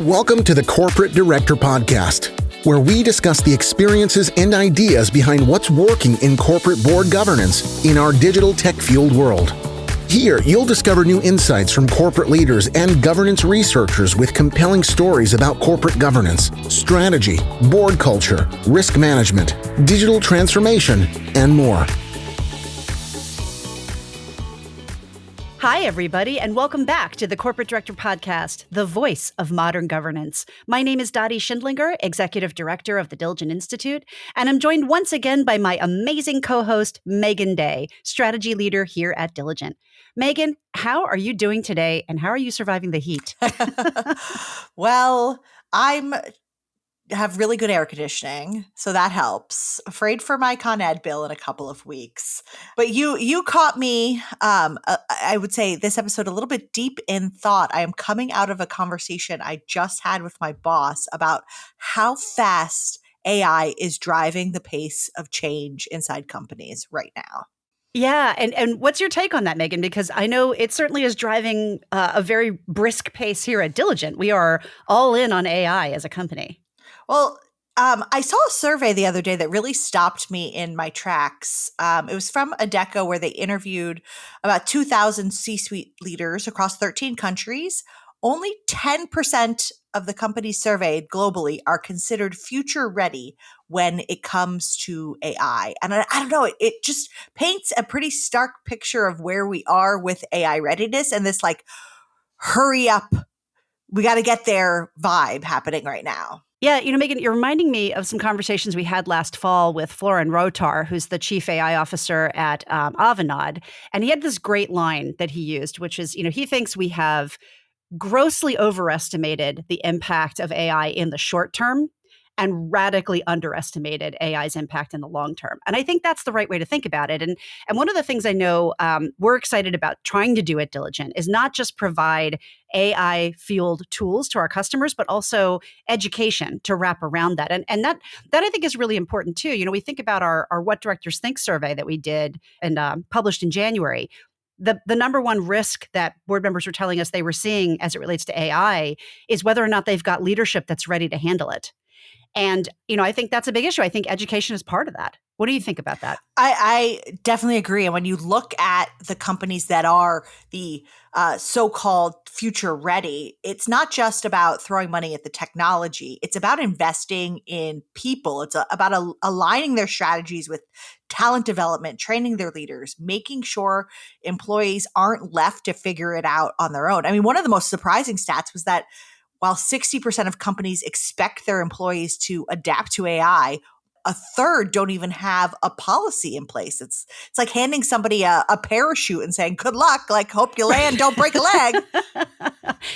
Welcome to the Corporate Director Podcast, where we discuss the experiences and ideas behind what's working in corporate board governance in our digital tech-fueled world. Here, you'll discover new insights from corporate leaders and governance researchers with compelling stories about corporate governance, strategy, board culture, risk management, digital transformation, and more. Hi, everybody, and welcome back to the Corporate Director Podcast, the voice of modern governance. My name is Dottie Schindlinger, Executive Director of the Diligent Institute, and I'm joined once again by my amazing co-host, Megan Day, Strategy Leader here at Diligent. Megan, how are you doing today, and how are you surviving the heat? Well, I'm have really good air conditioning, so that helps. Afraid for my Con Ed bill in a couple of weeks. But you caught me, I would say this episode a little bit deep in thought. I am coming out of a conversation I just had with my boss about how fast AI is driving the pace of change inside companies right now. Yeah, and what's your take on that, Megan? Because I know it certainly is driving a very brisk pace here at Diligent. We are all in on AI as a company. Well, I saw a survey the other day that really stopped me in my tracks. It was from Adecco, where they interviewed about 2,000 C-suite leaders across 13 countries. Only 10% of the companies surveyed globally are considered future ready when it comes to AI. And I don't know, it just paints a pretty stark picture of where we are with AI readiness and this like, hurry up, we got to get there vibe happening right now. Yeah, Megan, you're reminding me of some conversations we had last fall with Florin Rotar, who's the chief AI officer at Avanade. And he had this great line that he used, which is, he thinks we have grossly overestimated the impact of AI in the short term and radically underestimated AI's impact in the long term. And I think that's the right way to think about it. And one of the things I know we're excited about trying to do at Diligent is not just provide AI-fueled tools to our customers, but also education to wrap around that. And that I think is really important too. We think about our What Directors Think survey that we did and published in January. The number one risk that board members were telling us they were seeing as it relates to AI is whether or not they've got leadership that's ready to handle it. And, I think that's a big issue. I think education is part of that. What do you think about that? I definitely agree. And when you look at the companies that are the so-called future ready, it's not just about throwing money at the technology. It's about investing in people. It's about aligning their strategies with talent development, training their leaders, making sure employees aren't left to figure it out on their own. I mean, one of the most surprising stats was that while 60% of companies expect their employees to adapt to AI, a third don't even have a policy in place. It's like handing somebody a parachute and saying, good luck, like hope you land, don't break a leg.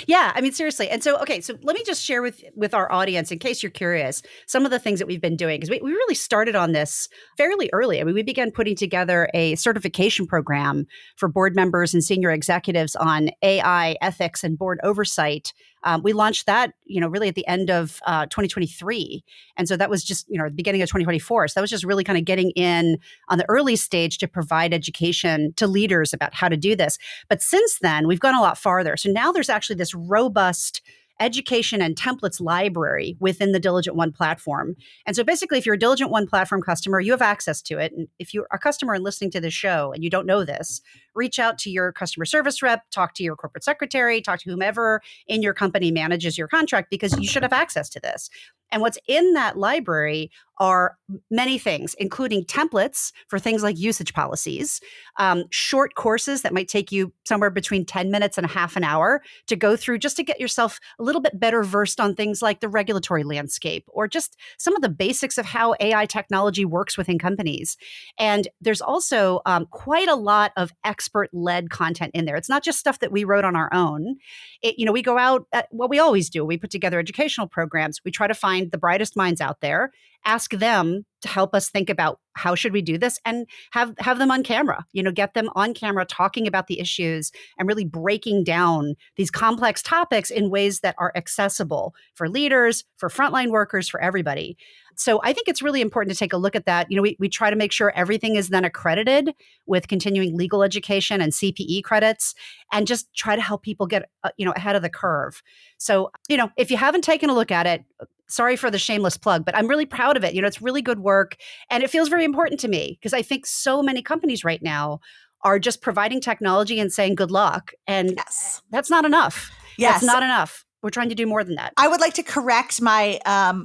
Yeah, I mean, seriously. And so, okay, so let me just share with our audience, in case you're curious, some of the things that we've been doing, because we really started on this fairly early. I mean, we began putting together a certification program for board members and senior executives on AI ethics and board oversight. We launched that, really at the end of 2023. And so that was just, the beginning of 2024. So that was just really kind of getting in on the early stage to provide education to leaders about how to do this. But since then, we've gone a lot farther. So now there's actually this robust education and templates library within the Diligent One platform. And so basically, if you're a Diligent One platform customer, you have access to it. And if you're a customer and listening to this show and you don't know this, reach out to your customer service rep, talk to your corporate secretary, talk to whomever in your company manages your contract, because you should have access to this. And what's in that library are many things, including templates for things like usage policies, short courses that might take you somewhere between 10 minutes and a half an hour to go through just to get yourself a little bit better versed on things like the regulatory landscape or just some of the basics of how AI technology works within companies. And there's also quite a lot of expert-led content in there. It's not just stuff that we wrote on our own. We go out, what we always do. We put together educational programs. We try to find the brightest minds out there ask them to help us think about how should we do this, and have them on camera, get them on camera talking about the issues and really breaking down these complex topics in ways that are accessible for leaders, for frontline workers, for everybody. So I think it's really important to take a look at that. We try to make sure everything is then accredited with continuing legal education and CPE credits, and just try to help people get, ahead of the curve. So, if you haven't taken a look at it, sorry for the shameless plug, but I'm really proud of it. It's really good work, and it feels very important to me because I think so many companies right now are just providing technology and saying good luck. And Yes. That's not enough. Yes. That's not enough. We're trying to do more than that. I would like to correct my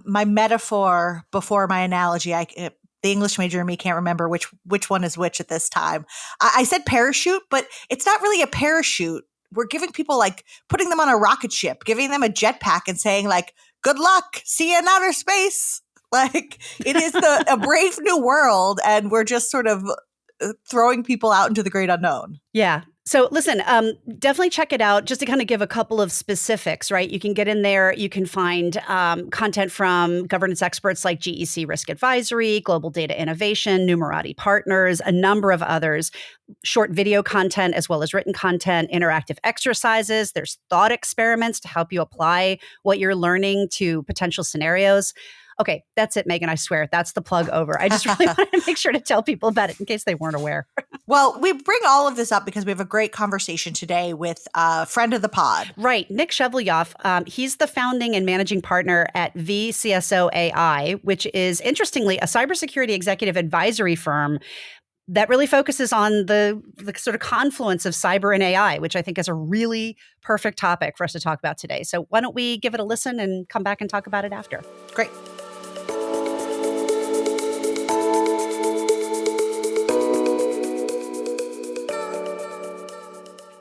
my metaphor before my analogy. The English major in me can't remember which one is which at this time. I said parachute, but it's not really a parachute. We're giving people, putting them on a rocket ship, giving them a jetpack and saying good luck, see you in outer space. It is a brave new world, and we're just sort of throwing people out into the great unknown. Yeah. So listen, definitely check it out. Just to kind of give a couple of specifics, right? You can get in there. You can find content from governance experts like GEC Risk Advisory, Global Data Innovation, Numerati Partners, a number of others. Short video content as well as written content, interactive exercises. There's thought experiments to help you apply what you're learning to potential scenarios. Okay, that's it, Megan. I swear, that's the plug over. I just really wanted to make sure to tell people about it in case they weren't aware. Well, we bring all of this up because we have a great conversation today with a friend of the pod. Right. Nick Shevelyov. He's the founding and managing partner at vCSO AI, which is, interestingly, a cybersecurity executive advisory firm that really focuses on the sort of confluence of cyber and AI, which I think is a really perfect topic for us to talk about today. So why don't we give it a listen and come back and talk about it after? Great.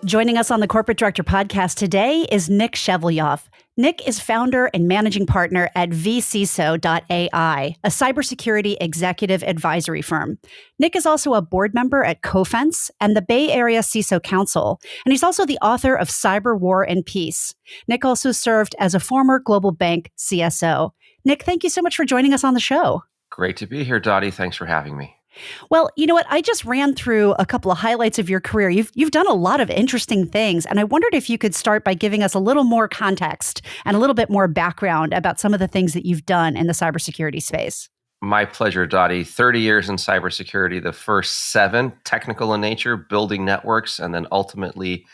Joining us on the Corporate Director Podcast today is Nick Shevelyov. Nick is founder and managing partner at vCSO.ai, a cybersecurity executive advisory firm. Nick is also a board member at Cofense and the Bay Area CISO Council, and he's also the author of Cyber War and Peace. Nick also served as a former global bank CSO. Nick, thank you so much for joining us on the show. Great to be here, Dottie. Thanks for having me. Well, you know what? I just ran through a couple of highlights of your career. You've done a lot of interesting things, and I wondered if you could start by giving us a little more context and a little bit more background about some of the things that you've done in the cybersecurity space. My pleasure, Dottie. 30 years in cybersecurity, the first 7 technical in nature, building networks, and then ultimately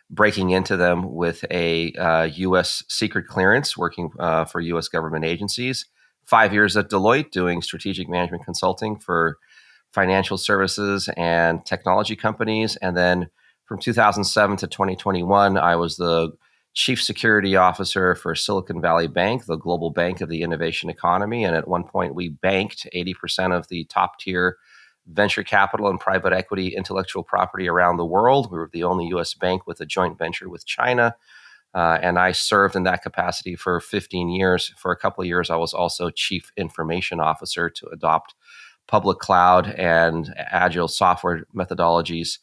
breaking into them with a U.S. secret clearance, working for U.S. government agencies. 5 years at Deloitte, doing strategic management consulting for financial services and technology companies. And then from 2007 to 2021, I was the chief security officer for Silicon Valley Bank, the global bank of the innovation economy. And at one point, we banked 80% of the top tier venture capital and private equity intellectual property around the world. We were the only U.S. bank with a joint venture with China. And I served in that capacity for 15 years. For a couple of years, I was also chief information officer to adopt public cloud and agile software methodologies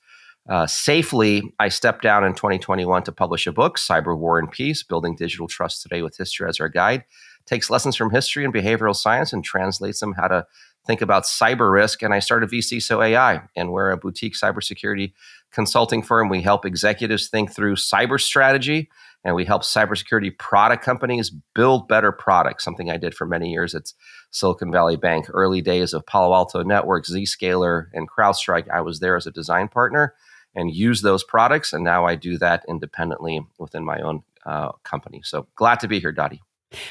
safely. I stepped down in 2021 to publish a book, Cyber War and Peace, Building Digital Trust Today with History as Our Guide. Takes lessons from history and behavioral science and translates them how to think about cyber risk. And I started vCSO AI, and we're a boutique cybersecurity consulting firm. We help executives think through cyber strategy, and we help cybersecurity product companies build better products, something I did for many years at Silicon Valley Bank. Early days of Palo Alto Networks, Zscaler, and CrowdStrike, I was there as a design partner and used those products, and now I do that independently within my own company. So glad to be here, Dottie.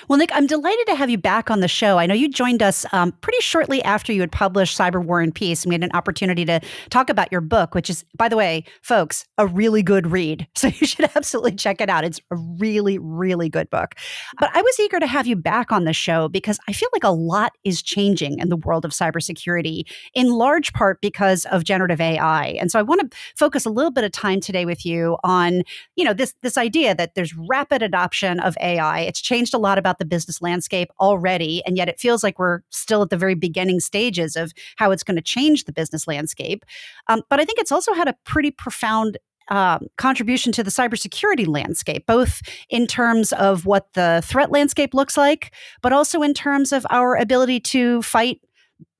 Well, Nick, I'm delighted to have you back on the show. I know you joined us pretty shortly after you had published Cyber War and Peace. We had an opportunity to talk about your book, which is, by the way, folks, a really good read. So you should absolutely check it out. It's a really, really good book. But I was eager to have you back on the show because I feel like a lot is changing in the world of cybersecurity, in large part because of generative AI. And so I want to focus a little bit of time today with you on, this idea that there's rapid adoption of AI. It's changed a lot about the business landscape already, and yet it feels like we're still at the very beginning stages of how it's going to change the business landscape. But I think it's also had a pretty profound contribution to the cybersecurity landscape, both in terms of what the threat landscape looks like, but also in terms of our ability to fight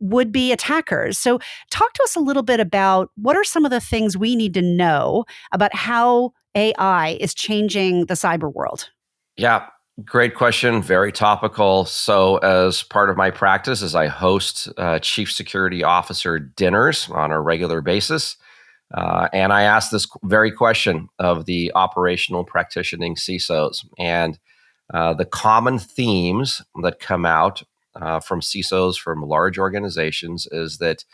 would-be attackers. So talk to us a little bit about what are some of the things we need to know about how AI is changing the cyber world? Yeah, great question. Very topical. So, as part of my practice, is I host chief security officer dinners on a regular basis. And I ask this very question of the operational practicing CISOs. And the common themes that come out from CISOs from large organizations is that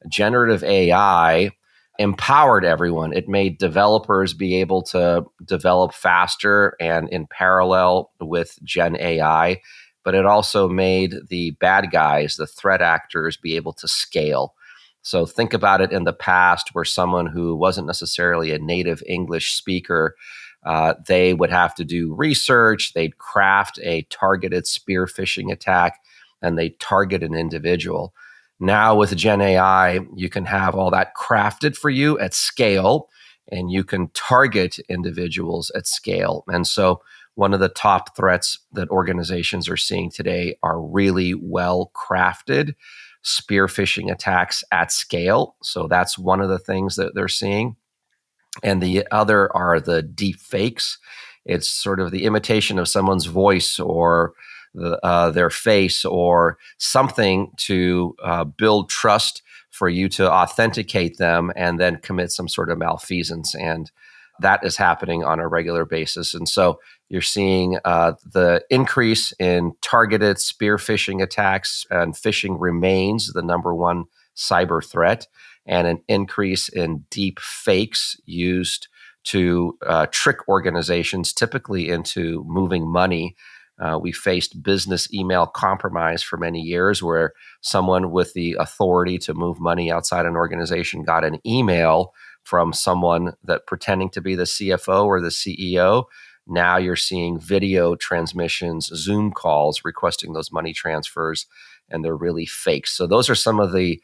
generative AI empowered everyone. It made developers be able to develop faster and in parallel with Gen AI, but it also made the bad guys, the threat actors, be able to scale. So think about it in the past where someone who wasn't necessarily a native English speaker, they would have to do research, they'd craft a targeted spear phishing attack, and they target an individual. Now with Gen AI, you can have all that crafted for you at scale, and you can target individuals at scale. And so one of the top threats that organizations are seeing today are really well crafted spear phishing attacks at scale. So that's one of the things that they're seeing. And the other are the deep fakes. It's sort of the imitation of someone's voice or their face or something to build trust for you to authenticate them and then commit some sort of malfeasance. And that is happening on a regular basis. And so you're seeing the increase in targeted spear phishing attacks, and phishing remains the number one cyber threat, and an increase in deep fakes used to trick organizations, typically into moving money. We faced business email compromise for many years where someone with the authority to move money outside an organization got an email from someone that pretending to be the CFO or the CEO. Now you're seeing video transmissions, Zoom calls requesting those money transfers, and they're really fake. So those are some of the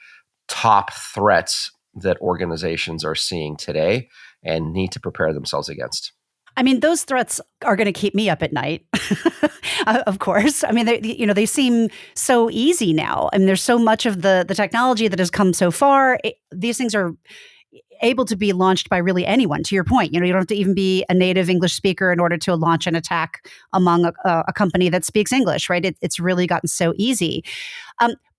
top threats that organizations are seeing today and need to prepare themselves against. I mean, those threats are going to keep me up at night, of course. I mean, they seem so easy now. I mean, there's so much of the technology that has come so far. These things are able to be launched by really anyone. To your point, you don't have to even be a native English speaker in order to launch an attack among a company that speaks English, right? It's really gotten so easy.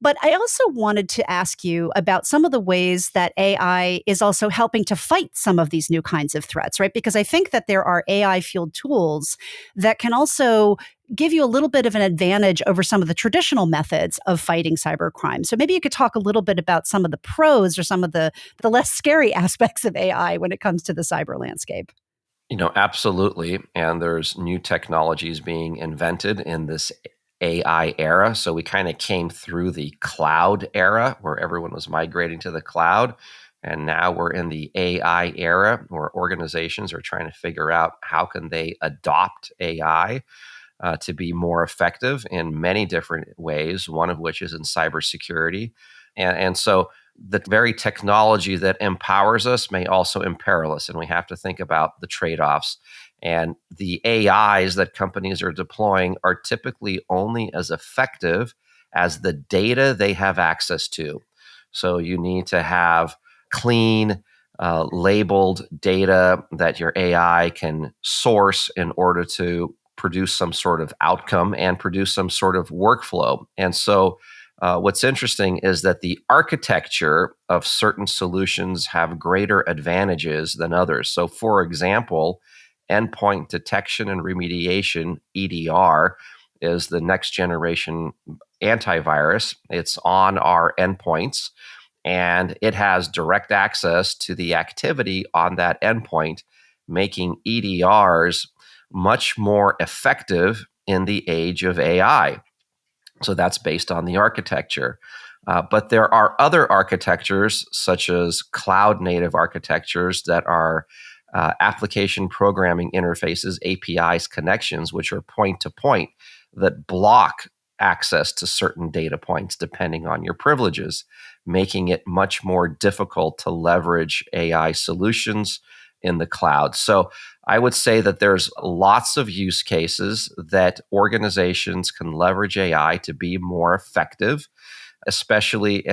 But I also wanted to ask you about some of the ways that AI is also helping to fight some of these new kinds of threats, right? Because I think that there are AI-fueled tools that can also give you a little bit of an advantage over some of the traditional methods of fighting cybercrime. So maybe you could talk a little bit about some of the pros or some of the less scary aspects of AI when it comes to the cyber landscape. Absolutely. And there's new technologies being invented in this AI era. So we kind of came through the cloud era where everyone was migrating to the cloud. And now we're in the AI era where organizations are trying to figure out how can they adopt AI to be more effective in many different ways, one of which is in cybersecurity. And so the very technology that empowers us may also imperil us, and we have to think about the trade-offs. And the AIs that companies are deploying are typically only as effective as the data they have access to. So you need to have clean, labeled data that your AI can source in order to produce some sort of outcome and produce some sort of workflow. And so what's interesting is that the architecture of certain solutions have greater advantages than others. So for example, endpoint detection and remediation, EDR, is the next generation antivirus. It's on our endpoints, and it has direct access to the activity on that endpoint, making EDRs much more effective in the age of AI. So that's based on the architecture. But there are other architectures, such as cloud native architectures, that are application programming interfaces, APIs, connections, which are point to point, that block access to certain data points depending on your privileges, making it much more difficult to leverage AI solutions in the cloud. So I would say that there's lots of use cases that organizations can leverage AI to be more effective, especially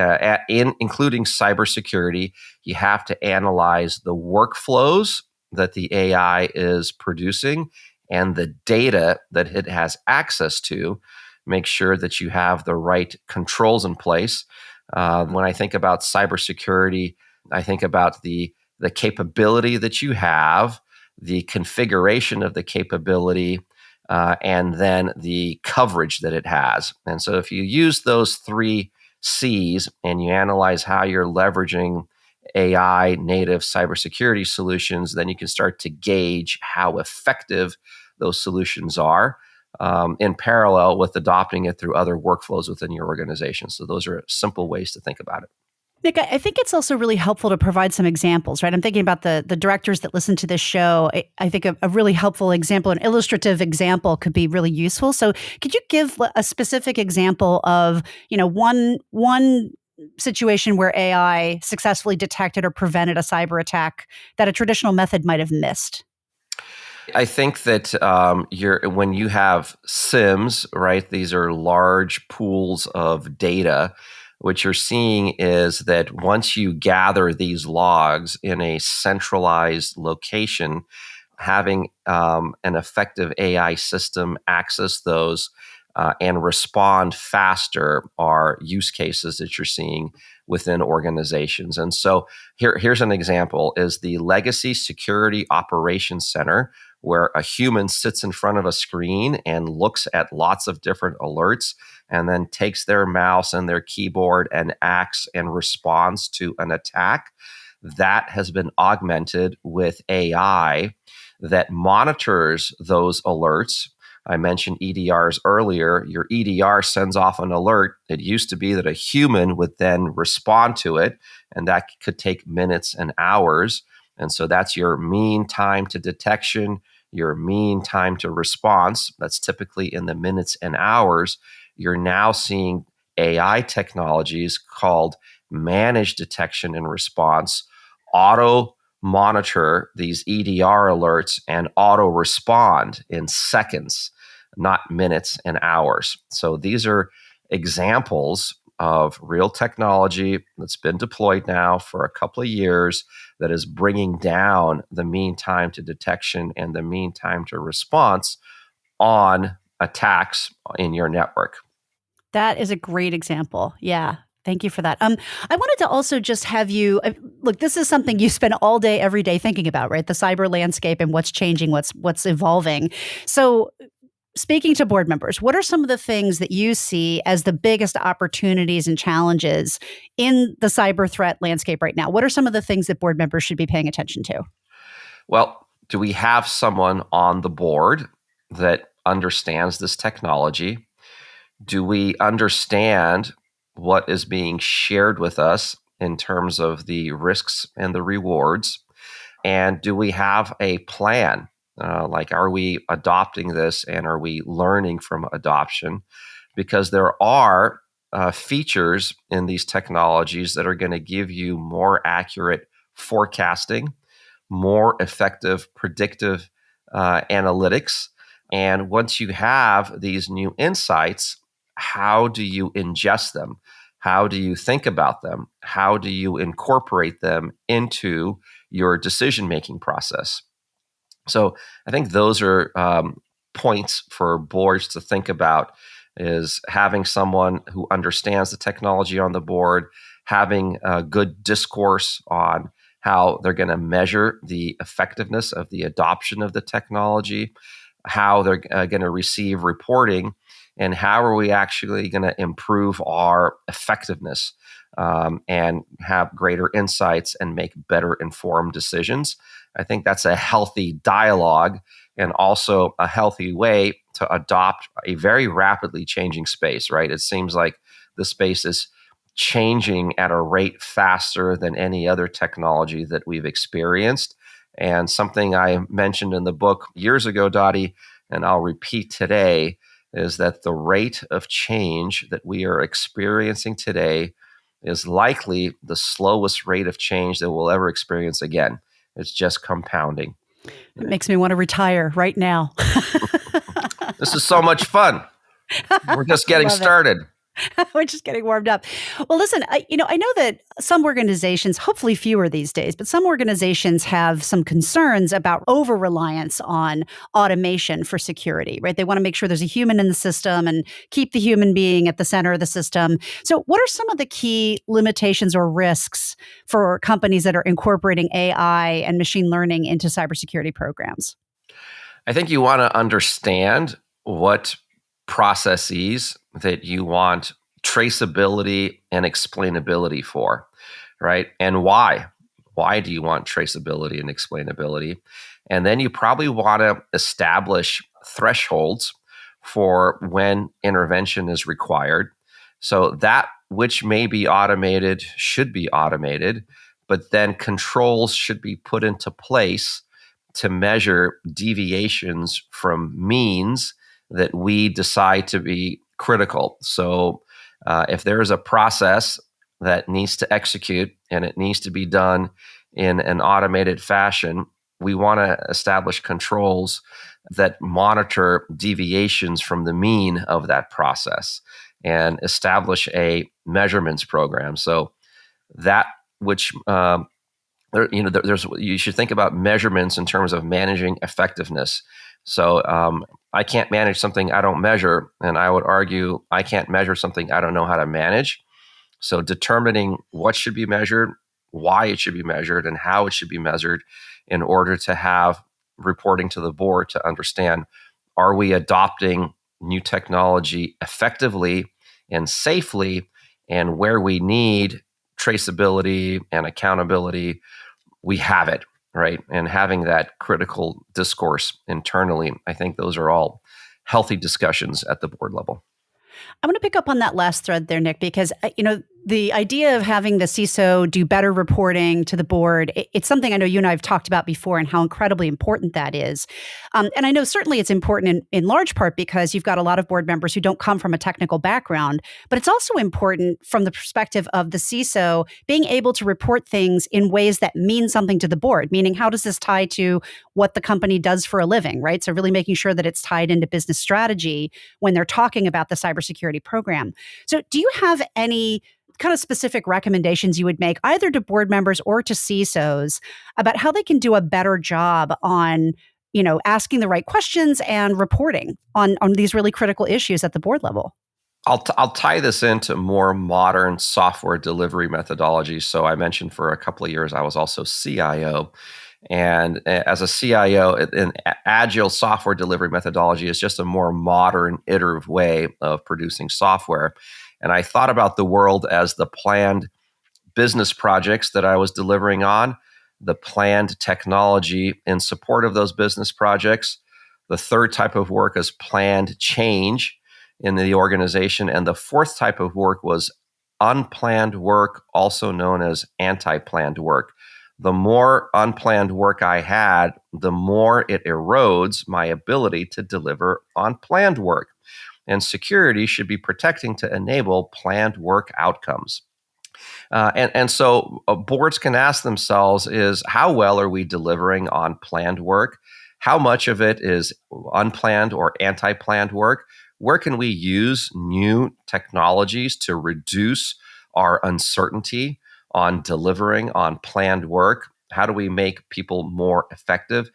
including cybersecurity. You have to analyze the workflows that the AI is producing and the data that it has access to. Make sure that you have the right controls in place. When I think about cybersecurity, I think about the capability that you have, the configuration of the capability, and then the coverage that it has. And so if you use those three C's and you analyze how you're leveraging AI native cybersecurity solutions, then you can start to gauge how effective those solutions are, in parallel with adopting it through other workflows within your organization. So those are simple ways to think about it. Nick, I think it's also really helpful to provide some examples, right? I'm thinking about the directors that listen to this show. I think a really helpful example, an illustrative example, could be really useful. So could you give a specific example of, one situation where AI successfully detected or prevented a cyber attack that a traditional method might have missed? I think that when you have SIMs, right? These are large pools of data. What you're seeing is that once you gather these logs in a centralized location, having an effective AI system access those and respond faster are use cases that you're seeing within organizations. And so here's an example: is the Legacy Security Operations Center, where a human sits in front of a screen and looks at lots of different alerts and then takes their mouse and their keyboard and acts and responds to an attack. That has been augmented with AI that monitors those alerts. I mentioned EDRs earlier. Your EDR sends off an alert. It used to be that a human would then respond to it, and that could take minutes and hours. And so that's your mean time to detection, your mean time to response. That's typically in the minutes and hours. You're now seeing AI technologies called managed detection and response auto monitor these EDR alerts and auto respond in seconds, not minutes and hours. So these are examples of real technology that's been deployed now for a couple of years that is bringing down the mean time to detection and the mean time to response on attacks in your network. That is a great example. Yeah. Thank you for that. I wanted to also just have you look. This is something you spend all day, every day thinking about, right? The cyber landscape and what's changing, what's evolving. So, speaking to board members, what are some of the things that you see as the biggest opportunities and challenges in the cyber threat landscape right now? What are some of the things that board members should be paying attention to? Well, do we have someone on the board that understands this technology? Do we understand what is being shared with us in terms of the risks and the rewards? And do we have a plan? Like, are we adopting this and are we learning from adoption? Because there are features in these technologies that are going to give you more accurate forecasting, more effective predictive analytics. And once you have these new insights, how do you ingest them? How do you think about them? How do you incorporate them into your decision-making process? So I think those are points for boards to think about, is having someone who understands the technology on the board, having a good discourse on how they're going to measure the effectiveness of the adoption of the technology, how they're going to receive reporting, and how are we actually going to improve our effectiveness and have greater insights and make better informed decisions. I think that's a healthy dialogue and also a healthy way to adopt a very rapidly changing space, right? It seems like the space is changing at a rate faster than any other technology that we've experienced. And something I mentioned in the book years ago, Dottie, and I'll repeat today, is that the rate of change that we are experiencing today is likely the slowest rate of change that we'll ever experience again. It's just compounding. It makes me want to retire right now. This is so much fun. We're just getting started. We're just getting warmed up. Well, listen, I know that some organizations, hopefully fewer these days, but some organizations have some concerns about over-reliance on automation for security, right? They want to make sure there's a human in the system and keep the human being at the center of the system. So what are some of the key limitations or risks for companies that are incorporating AI and machine learning into cybersecurity programs? I think you want to understand what processes that you want traceability and explainability for, right? And why? Why do you want traceability and explainability? And then you probably want to establish thresholds for when intervention is required. So that which may be automated should be automated, but then controls should be put into place to measure deviations from means that we decide to be critical. So if there is a process that needs to execute and it needs to be done in an automated fashion, we want to establish controls that monitor deviations from the mean of that process and establish a measurements program. So that which you should think about measurements in terms of managing effectiveness. So I can't manage something I don't measure, and I would argue I can't measure something I don't know how to manage. So determining what should be measured, why it should be measured, and how it should be measured in order to have reporting to the board to understand, are we adopting new technology effectively and safely, and where we need traceability and accountability, we have it, right? And having that critical discourse internally, I think those are all healthy discussions at the board level. I want to pick up on that last thread there, Nick, because, the idea of having the CISO do better reporting to the board, it's something I know you and I have talked about before and how incredibly important that is. And I know certainly it's important in large part because you've got a lot of board members who don't come from a technical background, but it's also important from the perspective of the CISO being able to report things in ways that mean something to the board, meaning how does this tie to what the company does for a living, right? So really making sure that it's tied into business strategy when they're talking about the cybersecurity program. So do you have any kind of specific recommendations you would make either to board members or to CISOs about how they can do a better job on, asking the right questions and reporting on these really critical issues at the board level? I'll tie this into more modern software delivery methodologies. So I mentioned for a couple of years, I was also CIO. And as a CIO, an agile software delivery methodology is just a more modern, iterative way of producing software. And I thought about the world as the planned business projects that I was delivering on, the planned technology in support of those business projects. The third type of work is planned change in the organization. And the fourth type of work was unplanned work, also known as anti-planned work. The more unplanned work I had, the more it erodes my ability to deliver on planned work. And security should be protecting to enable planned work outcomes. So boards can ask themselves is, how well are we delivering on planned work? How much of it is unplanned or anti-planned work? Where can we use new technologies to reduce our uncertainty on delivering on planned work? How do we make people more effective?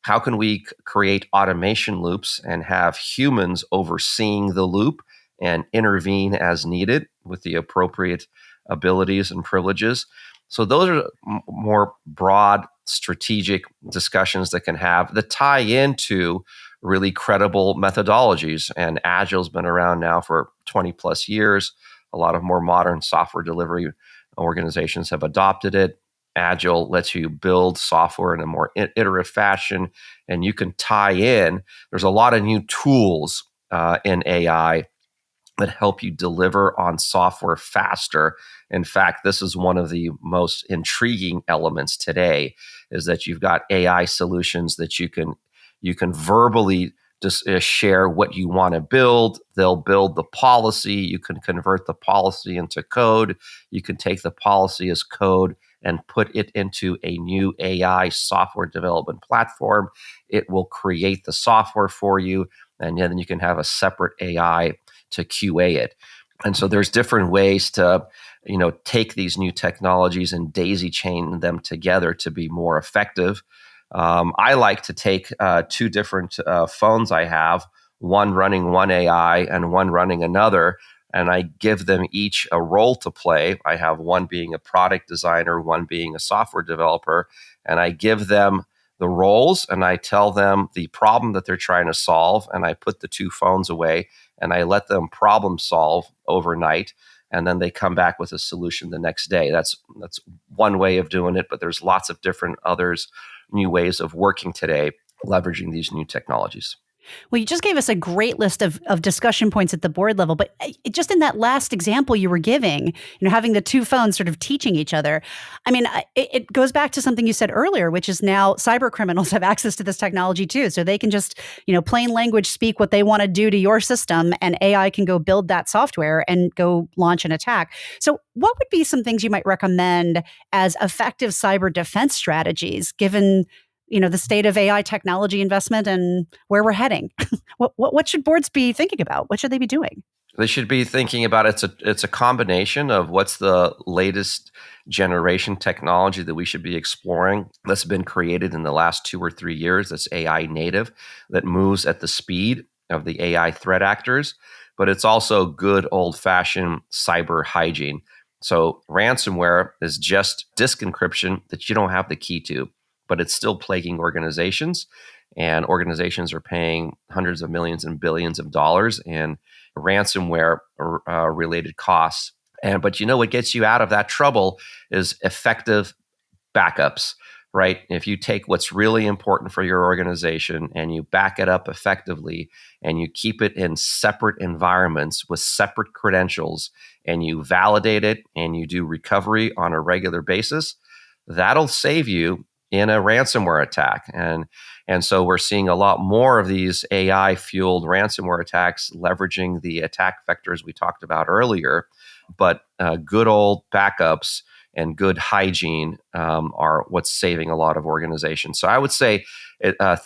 How can we create automation loops and have humans overseeing the loop and intervene as needed with the appropriate abilities and privileges? So those are more broad strategic discussions that tie into really credible methodologies. And Agile's been around now for 20 plus years. A lot of more modern software delivery organizations have adopted it. Agile lets you build software in a more iterative fashion, and you can tie in. There's a lot of new tools in AI that help you deliver on software faster. In fact, this is one of the most intriguing elements today, is that you've got AI solutions that you can verbally just share what you want to build. They'll build the policy. You can convert the policy into code. You can take the policy as code and put it into a new AI software development platform. It will create the software for you, and then you can have a separate AI to QA it. And so there's different ways to, take these new technologies and daisy chain them together to be more effective. I like to take two different phones I have, one running one AI and one running another, and I give them each a role to play. I have one being a product designer, one being a software developer, and I give them the roles and I tell them the problem that they're trying to solve, and I put the two phones away and I let them problem solve overnight, and then they come back with a solution the next day. That's one way of doing it, but there's lots of different others, new ways of working today, leveraging these new technologies. Well, you just gave us a great list of discussion points at the board level, but just in that last example you were giving, having the two phones sort of teaching each other. I mean, it goes back to something you said earlier, which is now cyber criminals have access to this technology too. So they can just, plain language speak what they want to do to your system, and AI can go build that software and go launch an attack. So what would be some things you might recommend as effective cyber defense strategies, given the state of AI technology investment and where we're heading? What should boards be thinking about? What should they be doing? They should be thinking about it's a combination of what's the latest generation technology that we should be exploring that's been created in the last 2 or 3 years that's AI native, that moves at the speed of the AI threat actors, but it's also good old-fashioned cyber hygiene. So ransomware is just disk encryption that you don't have the key to, but it's still plaguing organizations, and organizations are paying hundreds of millions and billions of dollars in ransomware related costs. But what gets you out of that trouble is effective backups, right? If you take what's really important for your organization and you back it up effectively and you keep it in separate environments with separate credentials and you validate it and you do recovery on a regular basis, that'll save you in a ransomware attack. And so we're seeing a lot more of these AI-fueled ransomware attacks leveraging the attack vectors we talked about earlier. But good old backups and good hygiene are what's saving a lot of organizations. So I would say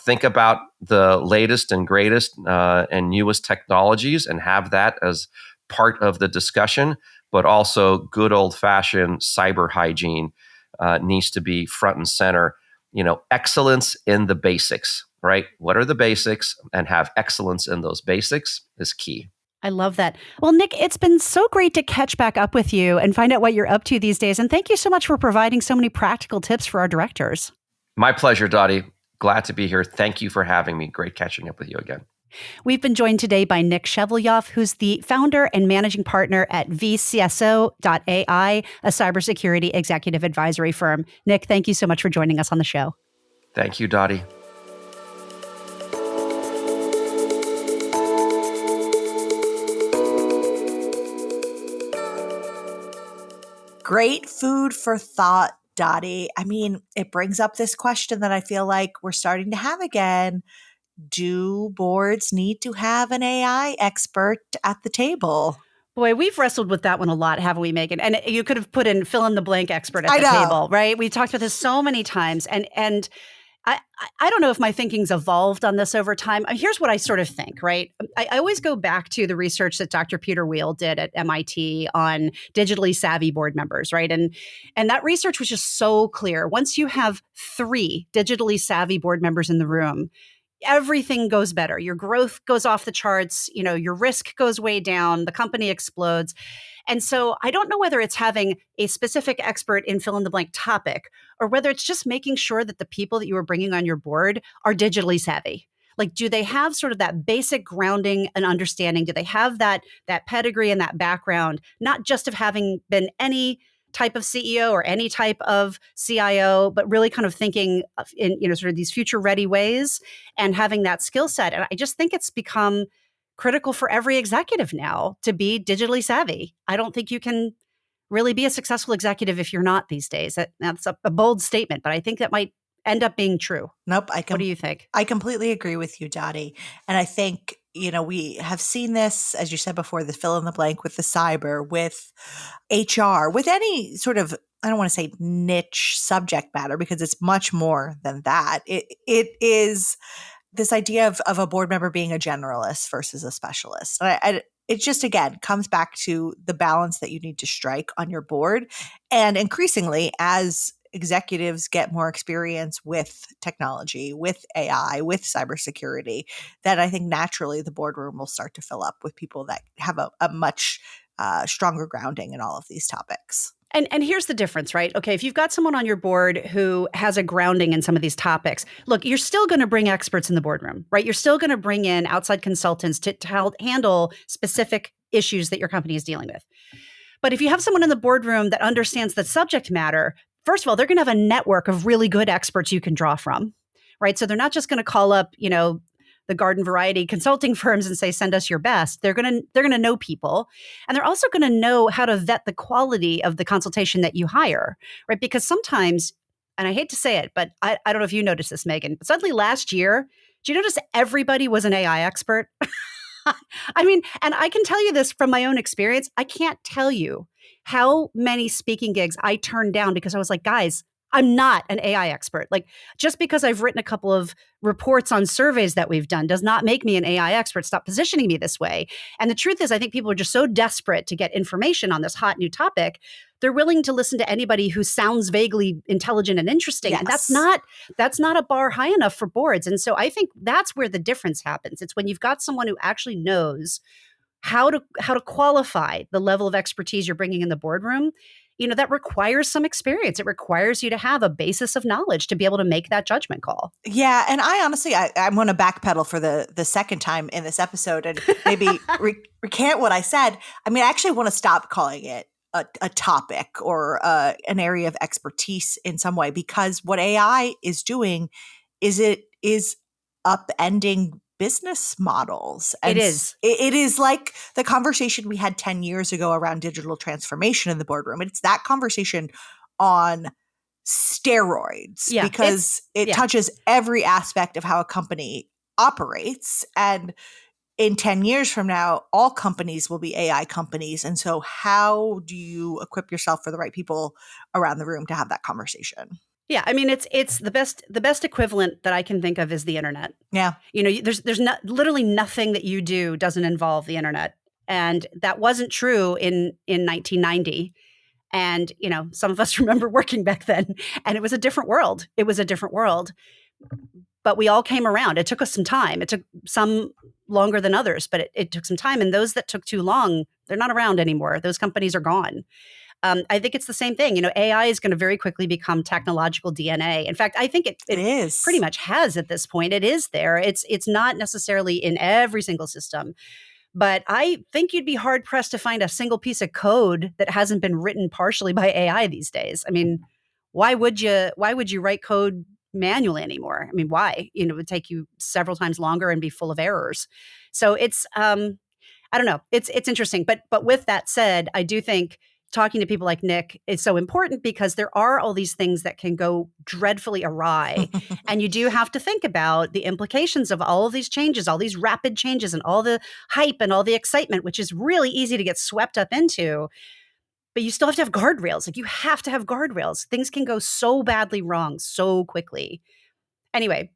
think about the latest and greatest and newest technologies and have that as part of the discussion, but also good old-fashioned cyber hygiene needs to be front and center. Excellence in the basics, right? What are the basics? And have excellence in those basics is key. I love that. Well, Nick, it's been so great to catch back up with you and find out what you're up to these days. And thank you so much for providing so many practical tips for our directors. My pleasure, Dottie. Glad to be here. Thank you for having me. Great catching up with you again. We've been joined today by Nick Shevelyov, who's the founder and managing partner at vcso.ai, a cybersecurity executive advisory firm. Nick, thank you so much for joining us on the show. Thank you, Dottie. Great food for thought, Dottie. I mean, it brings up this question that I feel like we're starting to have again. Do boards need to have an AI expert at the table? Boy, we've wrestled with that one a lot, haven't we, Megan? And you could have put in fill in the blank expert at the table, right? We've talked about this so many times. And I don't know if my thinking's evolved on this over time. Here's what I sort of think, right? I always go back to the research that Dr. Peter Weil did at MIT on digitally savvy board members, right? And that research was just so clear. Once you have 3 digitally savvy board members in the room, everything goes better. Your growth goes off the charts. Your risk goes way down. The company explodes. And so I don't know whether it's having a specific expert in fill in the blank topic or whether it's just making sure that the people that you are bringing on your board are digitally savvy. Like, do they have sort of that basic grounding and understanding? Do they have that pedigree and that background, not just of having been any type of CEO or any type of CIO, but really kind of thinking in, sort of these future ready ways and having that skill set. And I just think it's become critical for every executive now to be digitally savvy. I don't think you can really be a successful executive if you're not these days. That's a bold statement, but I think that might end up being true. Nope. What do you think? I completely agree with you, Dottie. And I think, we have seen this, as you said before, the fill in the blank with the cyber, with HR, with any sort of, I don't want to say niche subject matter, because it's much more than that. It is this idea of a board member being a generalist versus a specialist. And it just, again, comes back to the balance that you need to strike on your board. And increasingly, as executives get more experience with technology, with AI, with cybersecurity, that I think naturally the boardroom will start to fill up with people that have a much stronger grounding in all of these topics. And here's the difference, right? Okay, if you've got someone on your board who has a grounding in some of these topics, look, you're still going to bring experts in the boardroom, right? You're still going to bring in outside consultants to handle specific issues that your company is dealing with. But if you have someone in the boardroom that understands the subject matter, first of all, they're going to have a network of really good experts you can draw from, right? So they're not just going to call up, the garden variety consulting firms and say, send us your best. They're going to know people. And they're also going to know how to vet the quality of the consultation that you hire, right? Because sometimes, and I hate to say it, but I don't know if you noticed this, Megan, but suddenly last year, did you notice everybody was an AI expert? I mean, and I can tell you this from my own experience. I can't tell you how many speaking gigs I turned down because I was like, guys, I'm not an AI expert. Like, just because I've written a couple of reports on surveys that we've done does not make me an AI expert. Stop positioning me this way. And the truth is, I think people are just so desperate to get information on this hot new topic. They're willing to listen to anybody who sounds vaguely intelligent and interesting. Yes. And that's not a bar high enough for boards. And so I think that's where the difference happens. It's when you've got someone who actually knows how to qualify the level of expertise you're bringing in the boardroom. That requires some experience. It requires you to have a basis of knowledge to be able to make that judgment call. Yeah. And I honestly, I'm going to backpedal for the second time in this episode and maybe recant what I said. I mean, I actually want to stop calling it a topic or an area of expertise in some way, because what AI is doing is it is upending business models. And it is. It is like the conversation we had 10 years ago around digital transformation in the boardroom. It's that conversation on steroids, because it touches every aspect of how a company operates. And in 10 years from now, all companies will be AI companies. And so how do you equip yourself for the right people around the room to have that conversation? Yeah, I mean, it's the best equivalent that I can think of is the internet. Yeah. There's literally nothing that you do doesn't involve the internet. And that wasn't true in 1990. And, some of us remember working back then, and it was a different world. But we all came around. It took us some time. It took some longer than others, but it took some time. And those that took too long, they're not around anymore. Those companies are gone. I think it's the same thing. AI is going to very quickly become technological DNA. In fact, I think it is pretty much has at this point. It is there. It's not necessarily in every single system, but I think you'd be hard pressed to find a single piece of code that hasn't been written partially by AI these days. I mean, why would you write code manually anymore? I mean, why? It would take you several times longer and be full of errors. So it's I don't know. It's interesting. But with that said, I do think talking to people like Nick is so important, because there are all these things that can go dreadfully awry. And you do have to think about the implications of all of these changes, all these rapid changes, and all the hype and all the excitement, which is really easy to get swept up into. But you still have to have guardrails. Like, you have to have guardrails. Things can go so badly wrong so quickly. Anyway,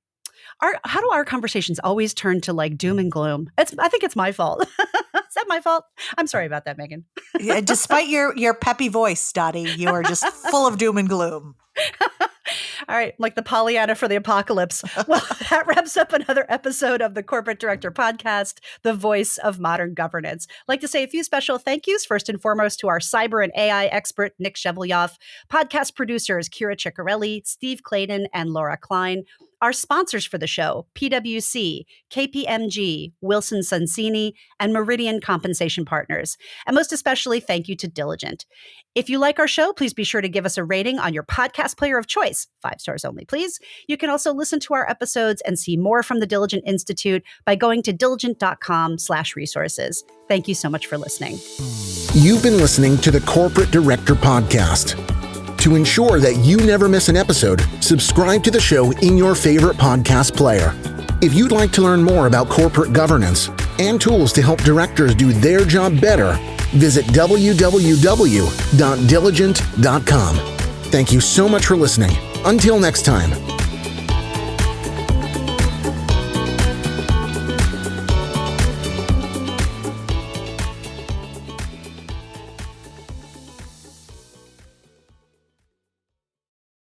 how do our conversations always turn to like doom and gloom? I think it's my fault. Is that my fault? I'm sorry about that, Megan. Yeah, despite your peppy voice, Dottie, you are just full of doom and gloom. All right, like the Pollyanna for the apocalypse. Well, that wraps up another episode of the Corporate Director Podcast, the voice of modern governance. I'd like to say a few special thank yous, first and foremost, to our cyber and AI expert, Nick Shevelyov, podcast producers, Kira Ciccarelli, Steve Clayton, and Laura Klein. Our sponsors for the show, PwC, KPMG, Wilson Sonsini, and Meridian Compensation Partners. And most especially, thank you to Diligent. If you like our show, please be sure to give us a rating on your podcast player of choice. 5 stars only, please. You can also listen to our episodes and see more from the Diligent Institute by going to diligent.com/resources. Thank you so much for listening. You've been listening to the Corporate Director Podcast. To ensure that you never miss an episode, subscribe to the show in your favorite podcast player. If you'd like to learn more about corporate governance and tools to help directors do their job better, visit www.diligent.com. Thank you so much for listening. Until next time.